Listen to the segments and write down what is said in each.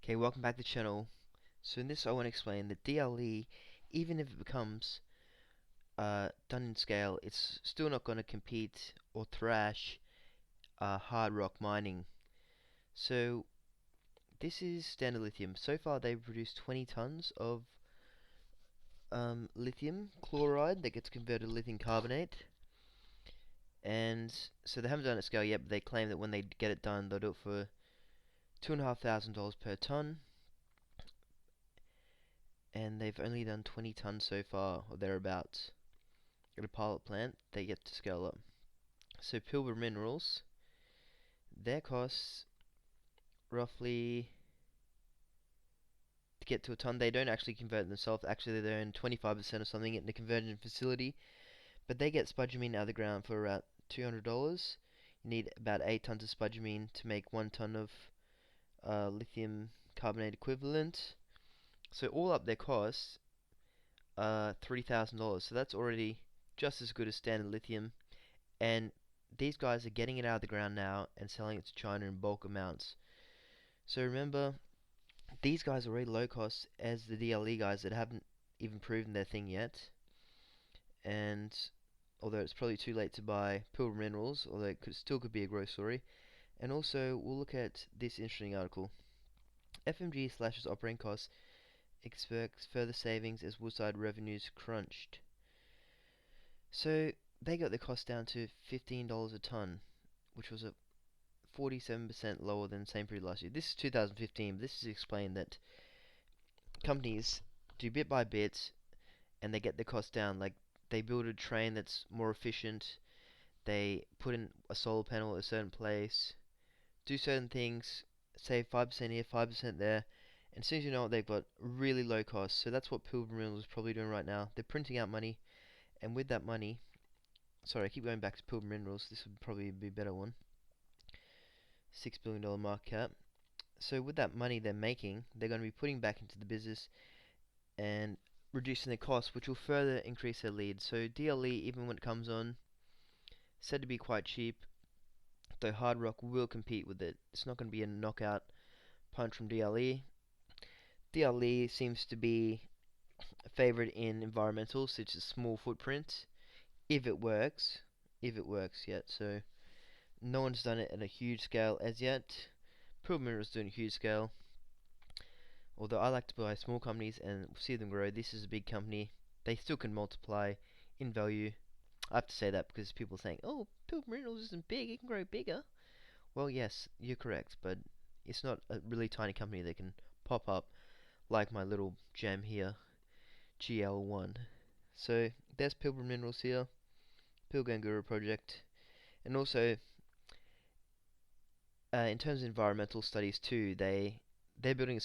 Okay, welcome back to the channel. So in this I want to explain that DLE, even if it becomes done in scale, it's still not going to compete or thrash hard rock mining. So this is standard lithium. So far they've produced 20 tons of lithium chloride that gets converted to lithium carbonate. And so they haven't done it at scale yet, but they claim that when they get it done, they'll do it for $2,500 per ton. And they've only done 20 tons so far, or thereabouts. At a pilot plant, they get to scale up. So Pilbara Minerals, their costs roughly to get to a ton. They don't actually convert it themselves. Actually, they earn 25% or something in the conversion facility. But they get spodumene out of the ground for around $200. You need about 8 tons of spodumene to make 1 ton of lithium carbonate equivalent. So all up their costs $3,000. So that's already just as good as standard lithium. And these guys are getting it out of the ground now and selling it to China in bulk amounts. So remember, these guys are already low cost as the DLE guys that haven't even proven their thing yet. And although it's probably too late to buy Pilbara Minerals, although it still could be a growth story. And also, we'll look at this interesting article. FMG slashes operating costs, expects further savings as Woodside revenues crunched. So they got the cost down to $15 a ton, which was a 47% lower than the same period last year. This is 2015, but this is explained that companies do bit by bit and they get the cost down. Like, they build a train that's more efficient, they put in a solar panel at a certain place, do certain things, save 5% here, 5% there, and as soon as you know it, they've got really low costs. So that's what Pilbara Minerals is probably doing right now. They're printing out money, and with that money, sorry, I keep going back to Pilbara Minerals, this would probably be a better one. $6 billion market cap. So with that money they're making, they're going to be putting back into the business and reducing their costs, which will further increase their lead. So DLE, even when it comes on, said to be quite cheap, though hard rock will compete with it. It's not going to be a knockout punch from DLE. DLE seems to be favored in environmentals, such as small footprint, if it works. If it works yet. So no one's done it at a huge scale as yet. Pilbara is doing a huge scale. Although I like to buy small companies and see them grow. This is a big company. They still can multiply in value. I have to say that because people are saying, "Oh, Pilbara Minerals isn't big; it can grow bigger." Well, yes, you're correct, but it's not a really tiny company that can pop up like my little gem here, GL1. So there's Pilbara Minerals here, Pilganguru project, and also in terms of environmental studies too, they're building a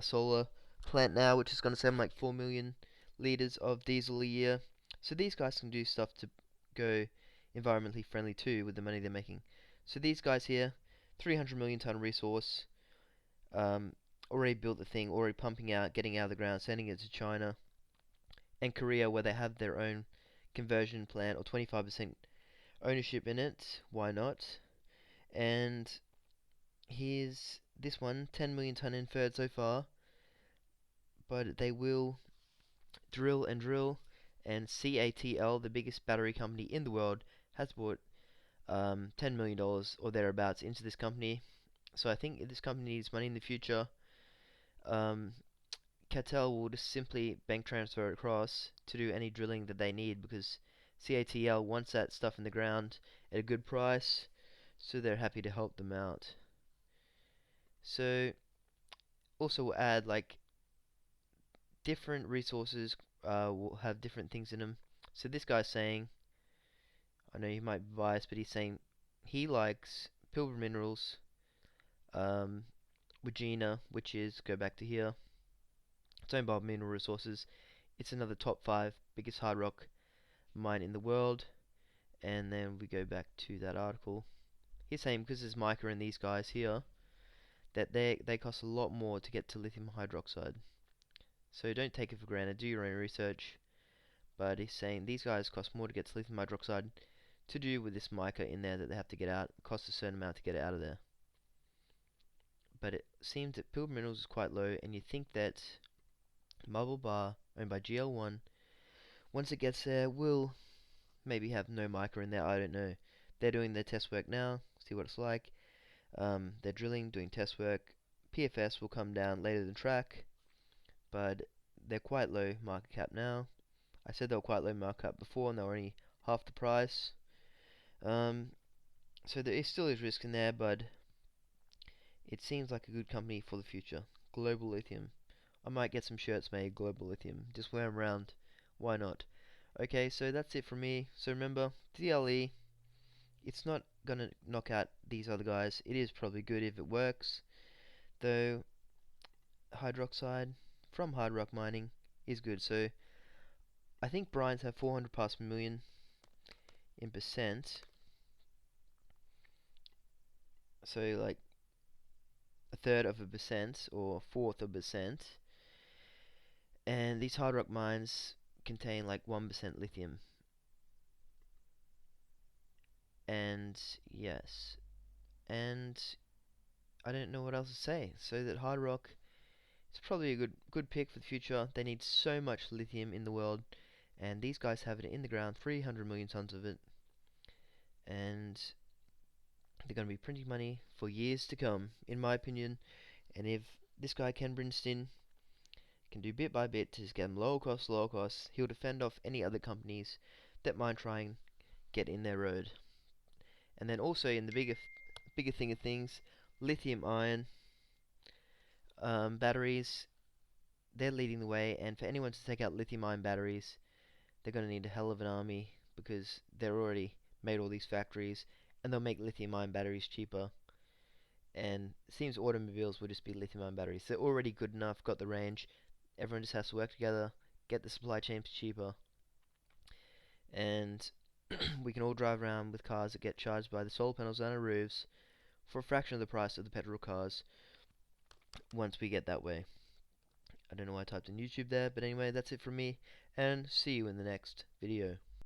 solar plant now, which is going to save like 4 million liters of diesel a year. So these guys can do stuff to go environmentally friendly too with the money they're making. So these guys here, 300 million ton resource, already built the thing, already pumping out, getting out of the ground, sending it to China and Korea, where they have their own conversion plant or 25% ownership in it. Why not? And here's this one, 10 million ton inferred so far, but they will drill and drill, and CATL, the biggest battery company in the world, has bought $10 million or thereabouts into this company. So I think if this company needs money in the future, CATL will just simply bank transfer it across to do any drilling that they need, because CATL wants that stuff in the ground at a good price, so they're happy to help them out. So also we'll add like different resources will have different things in them. So this guy's saying, I know he might be biased, but he's saying he likes Pilbara Minerals, Wagina, which is, go back to here, it's owned by Mineral Resources. It's another top 5 biggest hard rock mine in the world. And then we go back to that article. He's saying because there's mica in these guys here, that they cost a lot more to get to lithium hydroxide. So don't take it for granted, do your own research. But he's saying these guys cost more to get to lithium hydroxide to do with this mica in there that they have to get out. It costs a certain amount to get it out of there. but it seems that Pilbara Minerals is quite low, and you think that Marble Bar, owned by GL1, once it gets there, will maybe have no mica in there. I don't know. They're doing their test work now, see what it's like. They're drilling, doing test work. PFS will come down later than track, but they're quite low market cap now. I said they were quite low market cap before, and they were only half the price. So there still is risk in there, but it seems like a good company for the future. Global Lithium. I might get some shirts made, Global Lithium. Just wear them around. Why not? Okay, so that's it from me. So remember, DLE, it's not gonna knock out these other guys. It is probably good if it works. Though, hydroxide from hard rock mining is good. So, I think brines have 400 parts per million in percent. So, like, a third of a percent or a fourth of a percent. And these hard rock mines contain like 1% lithium. And yes, and I don't know what else to say. So that hard rock is probably a good pick for the future. They need so much lithium in the world, and these guys have it in the ground, 300 million tons of it, and they're going to be printing money for years to come, in my opinion. And if this guy Ken Brinston can do bit by bit to just get them lower cost, he'll defend off any other companies that might try and get in their road. And then also in the bigger thing of things, lithium ion batteries, they're leading the way, and for anyone to take out lithium ion batteries, they're going to need a hell of an army, because they're already made all these factories, and they'll make lithium ion batteries cheaper. And it seems automobiles will just be lithium ion batteries. They're already good enough, got the range. Everyone just has to work together, get the supply chains cheaper, and we can all drive around with cars that get charged by the solar panels on our roofs for a fraction of the price of the petrol cars once we get that way. I don't know why I typed in YouTube there, but anyway, that's it from me, and see you in the next video.